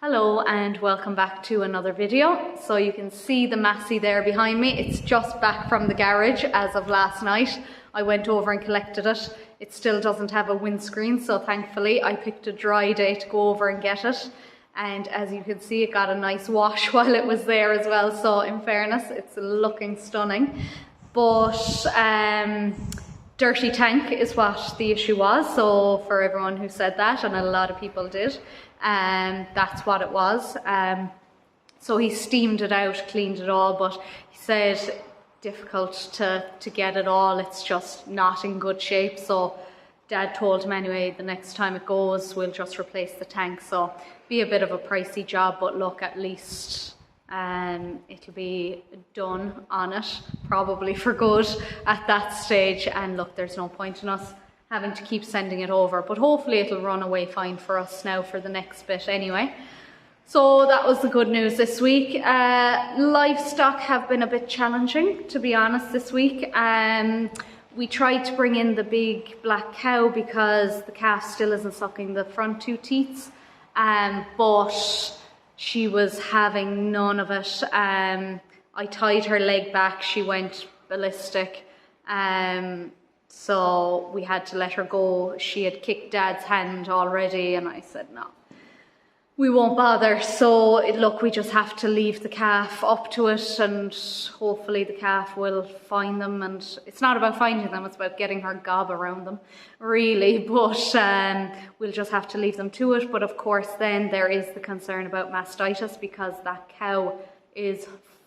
Hello and welcome back to another video. So you can see the Massey there behind me. It's just back from the garage as of last night. I went over and collected it. It still doesn't have a windscreen, so thankfully I picked a dry day to go over and get it. And as you can see, it got a nice wash while it was there as well. So in fairness, it's looking stunning. But dirty tank is what the issue was. So for everyone who said that, and a lot of people did, that's what it was. So he steamed it out, cleaned it all, but he said difficult to get it all. It's just not in good shape. So Dad told him anyway, the next time it goes, we'll just replace the tank. So be a bit of a pricey job, but look, at least it'll be done on it, probably for good at that stage. And look, there's no point in us having to keep sending it over, but hopefully it'll run away fine for us now for the next bit anyway. So that was the good news this week. Livestock have been a bit challenging, to be honest, this week. We tried to bring in the big black cow because the calf still isn't sucking the front two teats, but she was having none of it. I tied her leg back, she went ballistic. So we had to let her go. She had kicked Dad's hand already, and I said, no, we won't bother. So look, we just have to leave the calf up to it, and hopefully the calf will find them. And it's not about finding them, it's about getting her gob around them, really. But we'll just have to leave them to it. But of course, then there is the concern about mastitis, because that cow is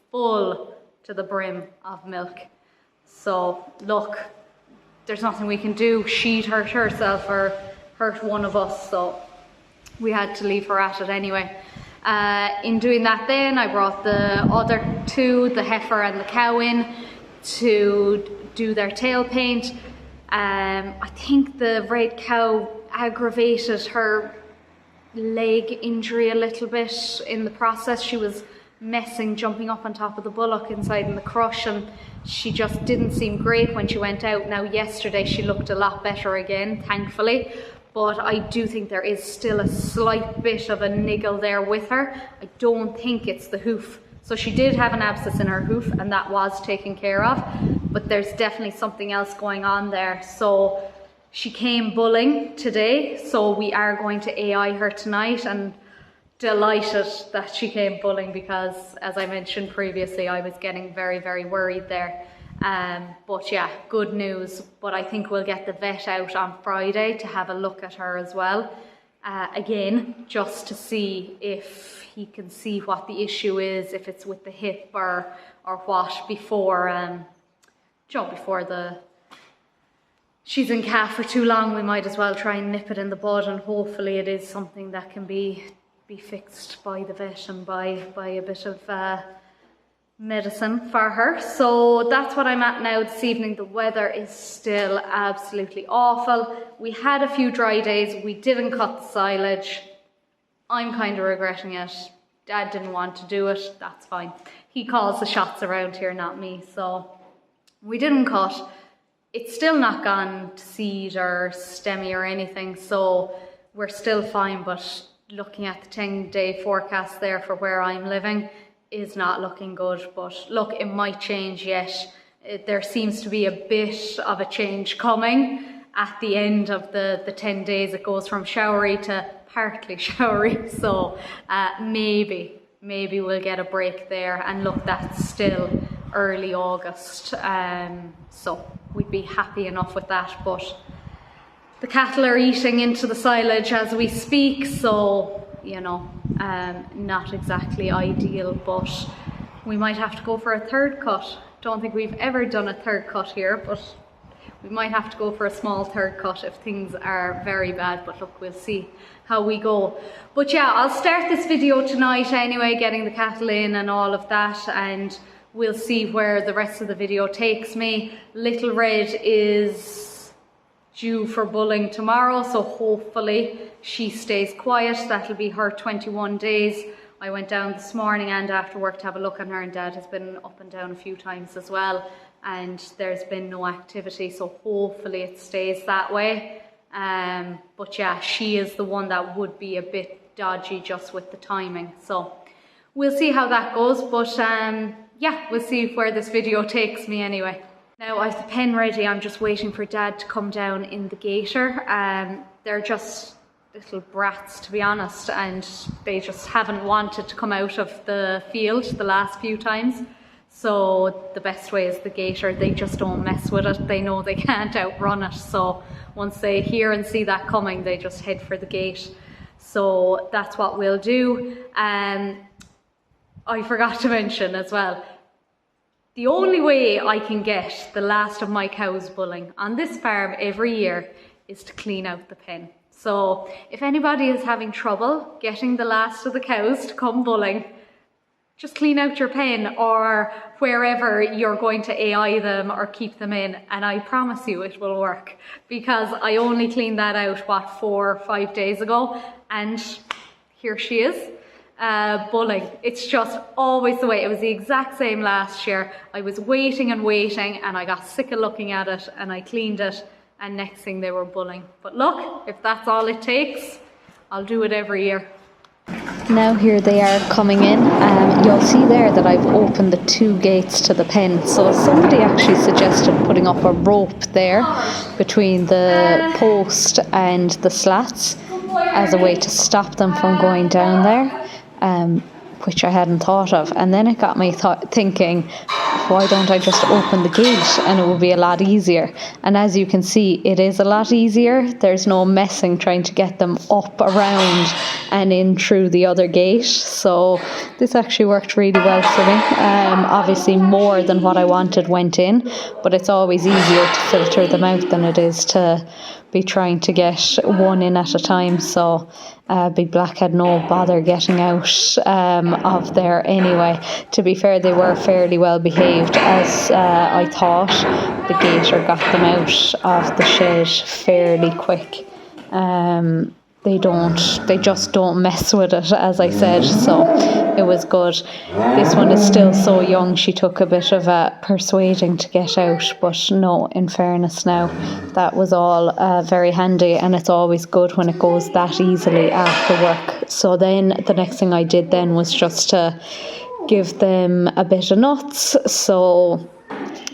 full to the brim of milk. So look, there's nothing we can do. She'd hurt herself or hurt one of us, so we had to leave her at it anyway. In doing that then, I brought the other two, the heifer and the cow, in to do their tail paint. I think the red cow aggravated her leg injury a little bit in the process. She was messing, jumping up on top of the bullock inside in the crush, and she just didn't seem great when she went out. Now yesterday she looked a lot better again, thankfully, but I do think there is still a slight bit of a niggle there with her. I don't think it's the hoof. So she did have an abscess in her hoof, and that was taken care of, but there's definitely something else going on there. So she came bulling today, so we are going to AI her tonight, and delighted that she came bulling, because as I mentioned previously, I was getting very, very worried there. But yeah, good news. But I think we'll get the vet out on Friday to have a look at her as well. Again, just to see if he can see what the issue is, if it's with the hip or what, before she's in calf for too long. We might as well try and nip it in the bud, and hopefully it is something that can be fixed by the vet and by a bit of medicine for her. So that's what I'm at now this evening. The weather is still absolutely awful. We had a few dry days. We didn't cut the silage. I'm kind of regretting it. Dad didn't want to do it. That's fine. He calls the shots around here, not me. So we didn't cut. It's still not gone to seed or stemmy or anything, so we're still fine. But looking at the 10-day forecast there for where I'm living is not looking good. But look, it might change yet. There seems to be a bit of a change coming at the end of the 10 days. It goes from showery to partly showery. So maybe we'll get a break there. And look, that's still early August. So we'd be happy enough with that. But the cattle are eating into the silage as we speak, so, you know, not exactly ideal, but we might have to go for a third cut. Don't think we've ever done a third cut here, but we might have to go for a small third cut if things are very bad. But look, we'll see how we go. But yeah, I'll start this video tonight anyway, getting the cattle in and all of that, and we'll see where the rest of the video takes me. Little Red is due for bulling tomorrow, so hopefully she stays quiet. That'll be her 21 days. I went down this morning and after work to have a look on her, and Dad has been up and down a few times as well, and there's been no activity, so hopefully it stays that way. But yeah, she is the one that would be a bit dodgy just with the timing. So we'll see how that goes, but yeah, we'll see where this video takes me anyway. Now I have the pen ready, I'm just waiting for Dad to come down in the gator. They're just little brats, to be honest, and they just haven't wanted to come out of the field the last few times. So the best way is the gator. They just don't mess with it. They know they can't outrun it. So once they hear and see that coming, they just head for the gate. So that's what we'll do. I forgot to mention as well, the only way I can get the last of my cows bulling on this farm every year is to clean out the pen. So if anybody is having trouble getting the last of the cows to come bulling, just clean out your pen or wherever you're going to AI them or keep them in, and I promise you it will work, because I only cleaned that out, what, 4 or 5 days ago, and here she is. Bulling. It's just always the way. It was the exact same last year. I was waiting and waiting and I got sick of looking at it and I cleaned it, and next thing they were bulling. But look, if that's all it takes, I'll do it every year. Now here they are coming in. You'll see there that I've opened the 2 gates to the pen. So somebody actually suggested putting up a rope there between the post and the slats as a way to stop them from going down there. Which I hadn't thought of, and then it got me thinking, why don't I just open the gate and it will be a lot easier? And as you can see, it is a lot easier. There's no messing trying to get them up, around and in through the other gate. So this actually worked really well for me. Obviously more than what I wanted went in, but it's always easier to filter them out than it is to be trying to get one in at a time. So Big Black had no bother getting out of there anyway. To be fair, they were fairly well behaved, as I thought. The gator got them out of the shed fairly quick. They just don't mess with it, as I said, so it was good. This one is still so young, she took a bit of persuading to get out, but no, in fairness now, that was all very handy, and it's always good when it goes that easily after work. So then the next thing I did then was just to give them a bit of nuts. So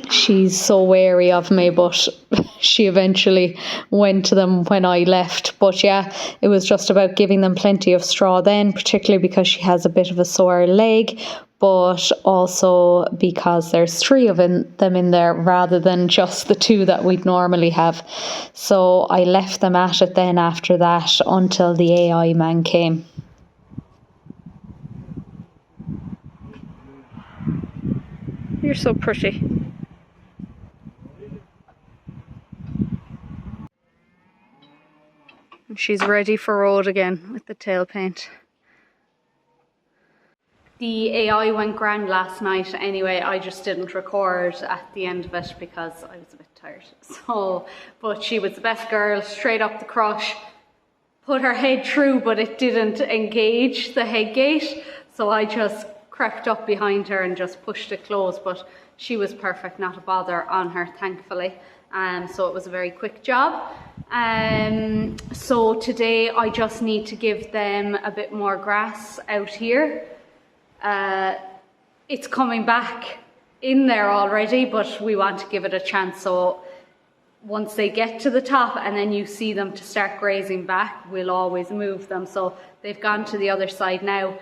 she's so wary of me, but she eventually went to them when I left. But yeah, it was just about giving them plenty of straw then, particularly because she has a bit of a sore leg, but also because there's 3 of them in there rather than just the 2 that we'd normally have. So I left them at it then after that until the AI man came. You're so pretty. She's ready for road again with the tail paint. The AI went grand last night anyway. I just didn't record at the end of it because I was a bit tired. But she was the best girl, straight up the crush, put her head through, but it didn't engage the head gate. So I just crept up behind her and just pushed it closed, but she was perfect, not a bother on her, thankfully. So it was a very quick job. So today I just need to give them a bit more grass out here. It's coming back in there already, but we want to give it a chance. So once they get to the top and then you see them to start grazing back, we'll always move them. So they've gone to the other side now.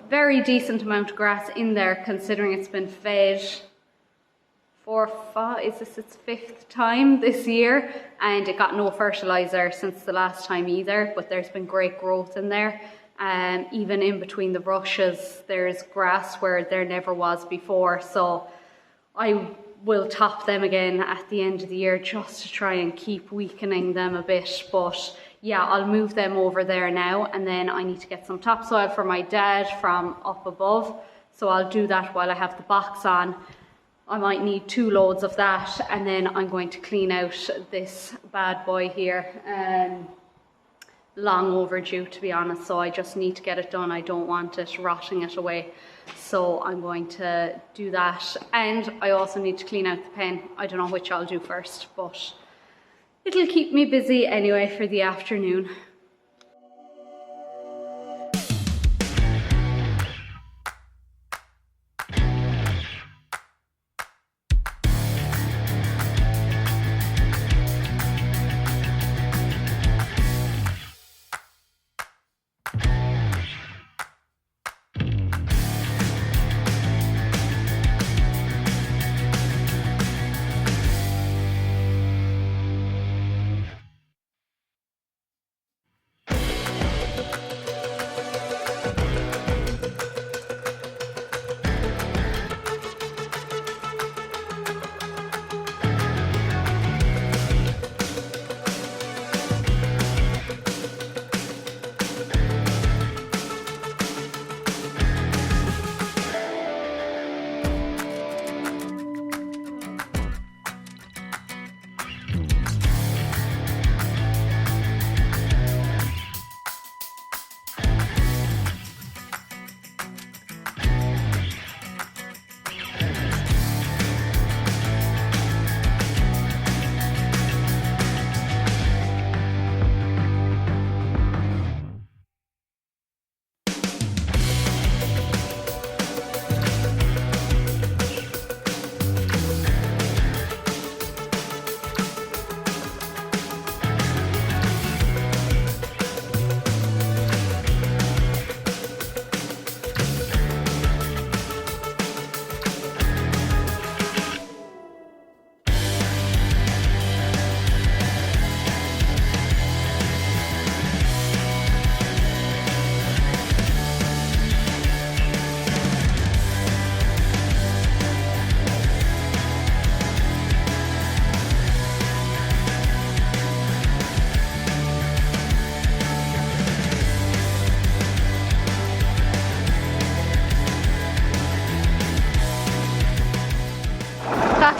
Very decent amount of grass in there, considering it's been fed is this its 5th time this year, and it got no fertilizer since the last time either, but there's been great growth in there. Even in between the rushes there's grass where there never was before, so I will top them again at the end of the year just to try and keep weakening them a bit. But yeah, I'll move them over there now, and then I need to get some topsoil for my dad from up above, so I'll do that while I have the box on. I might need 2 loads of that, and then I'm going to clean out this bad boy here. Long overdue, to be honest, so I just need to get it done. I don't want it rotting it away, so I'm going to do that. And I also need to clean out the pen. I don't know which I'll do first, but it'll keep me busy anyway for the afternoon.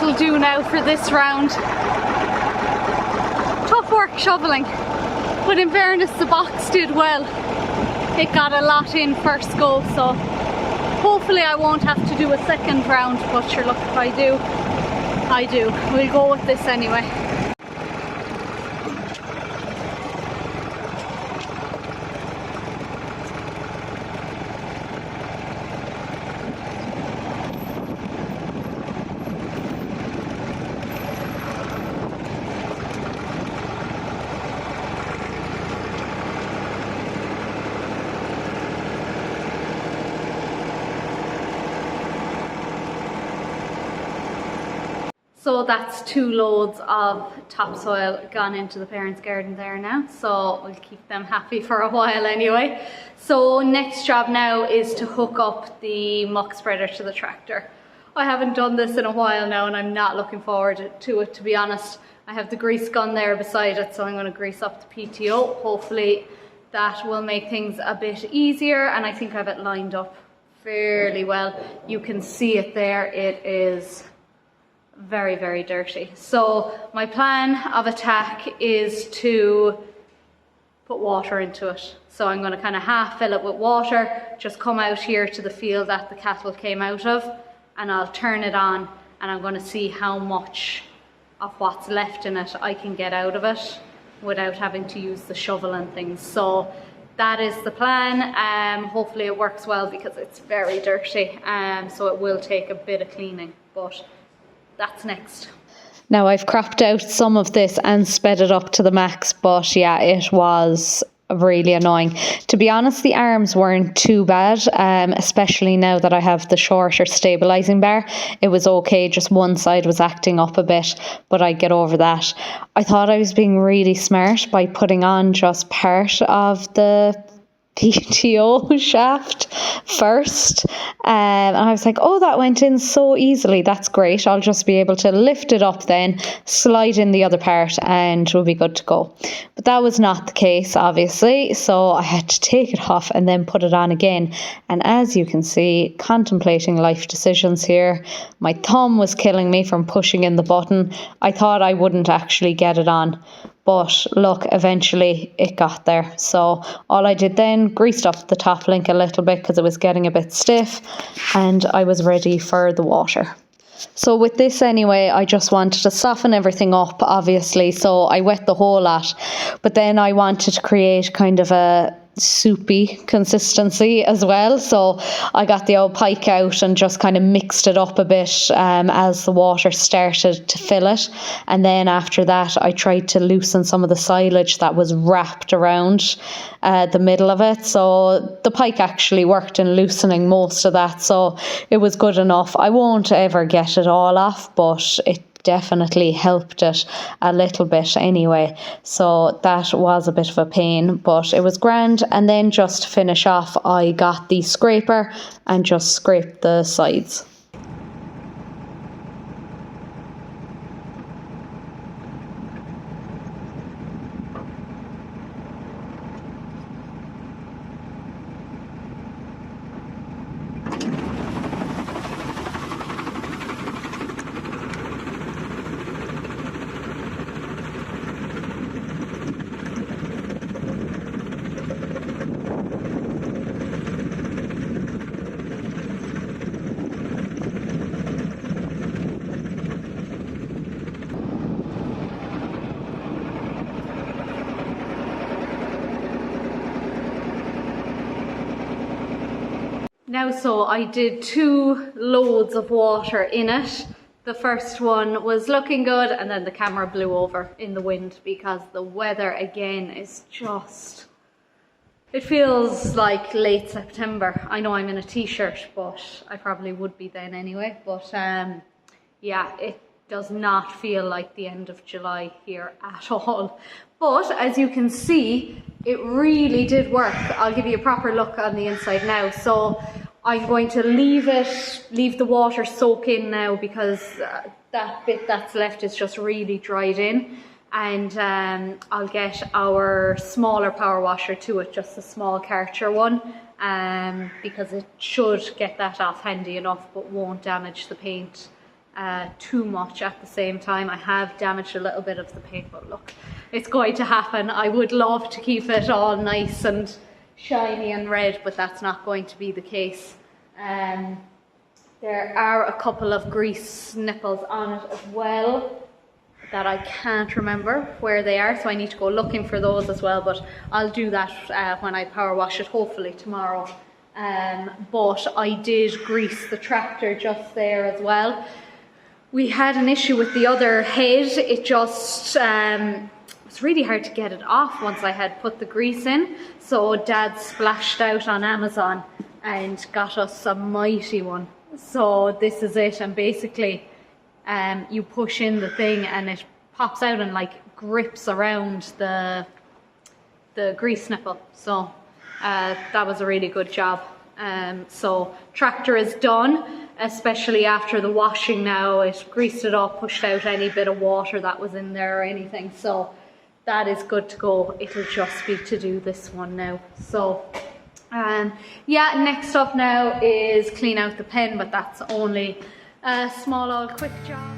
that'll do now for this round. Tough work shoveling, but in fairness the box did well. It got a lot in first go, so hopefully I won't have to do a second round, but sure, look, if I do, I do. We'll go with this anyway. So that's 2 loads of topsoil gone into the parents' garden there now, so we'll keep them happy for a while anyway. So next job now is to hook up the muck spreader to the tractor. I haven't done this in a while now and I'm not looking forward to it, to be honest. I have the grease gun there beside it, so I'm going to grease up the PTO. Hopefully that will make things a bit easier, and I think I have it lined up fairly well. You can see it there, it is very, very dirty. So my plan of attack is to put water into it. So I'm going to kind of half fill it with water, just come out here to the field that the cattle came out of, and I'll turn it on, and I'm going to see how much of what's left in it I can get out of it without having to use the shovel and things. So that is the plan. Hopefully it works well because it's very dirty, so it will take a bit of cleaning, but that's next. Now I've cropped out some of this and sped it up to the max, but yeah, it was really annoying. To be honest, the arms weren't too bad, especially now that I have the shorter stabilising bar. It was okay, just one side was acting up a bit, but I get over that. I thought I was being really smart by putting on just part of the PTO shaft first, and I was like, oh, that went in so easily, that's great, I'll just be able to lift it up then, slide in the other part, and we'll be good to go. But that was not the case, obviously, so I had to take it off and then put it on again. And as you can see, contemplating life decisions here, my thumb was killing me from pushing in the button. I thought I wouldn't actually get it on, but look, eventually it got there. So all I did then, greased up the top link a little bit because it was getting a bit stiff, and I was ready for the water. So with this anyway, I just wanted to soften everything up, obviously, so I wet the whole lot, but then I wanted to create kind of a soupy consistency as well, so I got the old pike out and just kind of mixed it up a bit as the water started to fill it, and then after that I tried to loosen some of the silage that was wrapped around the middle of it. So the pike actually worked in loosening most of that, so it was good enough. I won't ever get it all off, but it definitely helped it a little bit anyway, so that was a bit of a pain, but it was grand. And then just to finish off, I got the scraper and just scraped the sides. Now, so I did 2 loads of water in it. The first one was looking good, and then the camera blew over in the wind because the weather again is just, it feels like late September. I know I'm in a t-shirt, but I probably would be then anyway. But yeah, it does not feel like the end of July here at all. But as you can see, it really did work. I'll give you a proper look on the inside now. So I'm going to leave the water soak in now, because that bit that's left is just really dried in. And I'll get our smaller power washer to it, just a small Karcher one, because it should get that off handy enough but won't damage the paint too much at the same time. I have damaged a little bit of the paint, but look, it's going to happen. I would love to keep it all nice and shiny and red, but that's not going to be the case. There are a couple of grease nipples on it as well that I can't remember where they are, so I need to go looking for those as well, but I'll do that when I power wash it, hopefully tomorrow. But I did grease the tractor just there as well. We had an issue with the other head. It just it was really hard to get it off once I had put the grease in, so Dad splashed out on Amazon and got us a mighty one. So this is it, and basically you push in the thing and it pops out and like grips around the grease nipple. So that was a really good job. So tractor is done, especially after the washing now. It greased it up, pushed out any bit of water that was in there or anything. So that is good to go. It'll just be to do this one now. So yeah, next up now is clean out the pen, but that's only a small old quick job.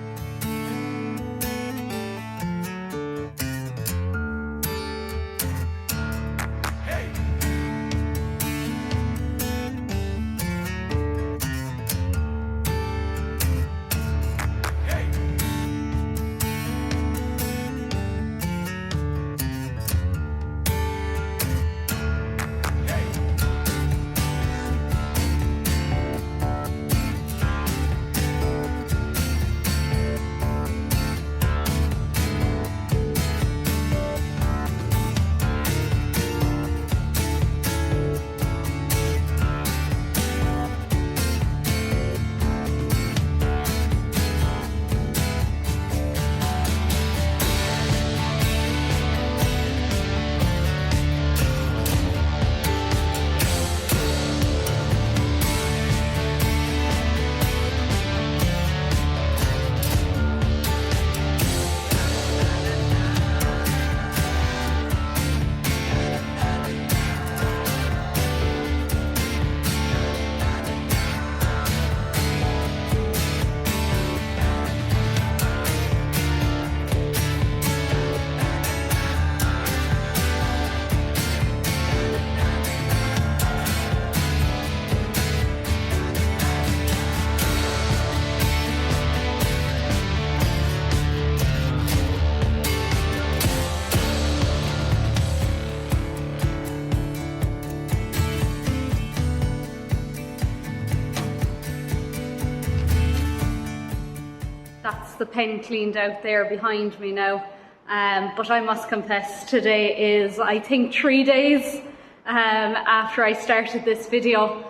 That's the pen cleaned out there behind me now. But I must confess, today is, I think, 3 days after I started this video.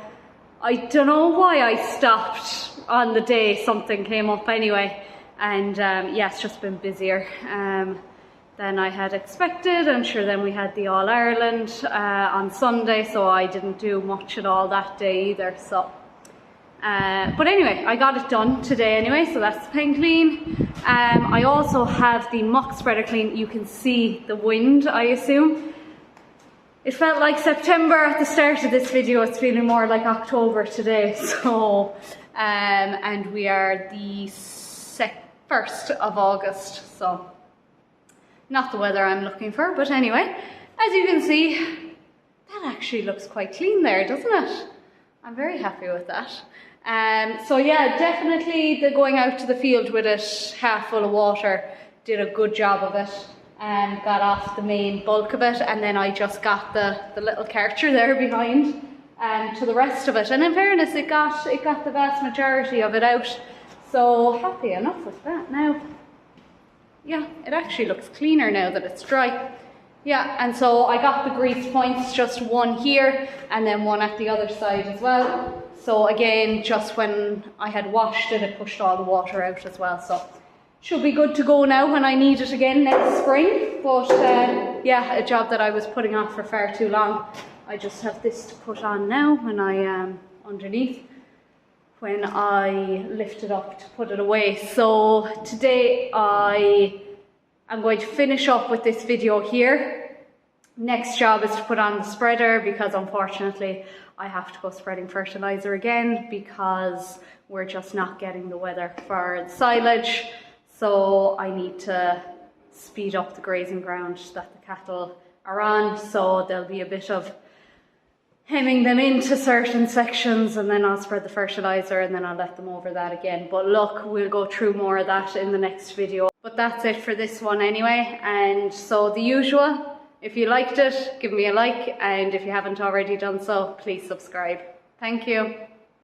I don't know why I stopped on the day something came up anyway. And yeah, it's just been busier than I had expected. And sure, then we had the All Ireland on Sunday, so I didn't do much at all that day either. So. But anyway, I got it done today anyway, so that's the pen clean. I also have the muck spreader clean. You can see the wind, I assume. It felt like September at the start of this video. It's feeling more like October today. So, and we are the 1st of August, so not the weather I'm looking for, but anyway, as you can see, that actually looks quite clean there, doesn't it? I'm very happy with that. So yeah, definitely the going out to the field with it half full of water did a good job of it and got off the main bulk of it, and then I just got the little karcher there behind to the rest of it, and in fairness it got the vast majority of it out, so happy enough with that now. Yeah, it actually looks cleaner now that it's dry. Yeah, and so I got the grease points, just one here and then one at the other side as well. So again, just when I had washed it, it pushed all the water out as well. So should be good to go now when I need it again next spring. But yeah, a job that I was putting off for far too long. I just have this to put on now when I am underneath, when I lift it up to put it away. So today I'm going to finish up with this video here. Next job is to put on the spreader, because unfortunately I have to go spreading fertilizer again because we're just not getting the weather for the silage. So I need to speed up the grazing ground that the cattle are on. So there'll be a bit of hemming them into certain sections, and then I'll spread the fertilizer and then I'll let them over that again. But look, we'll go through more of that in the next video. But that's it for this one anyway. And so the usual, if you liked it, give me a like, and if you haven't already done so, please subscribe. Thank you.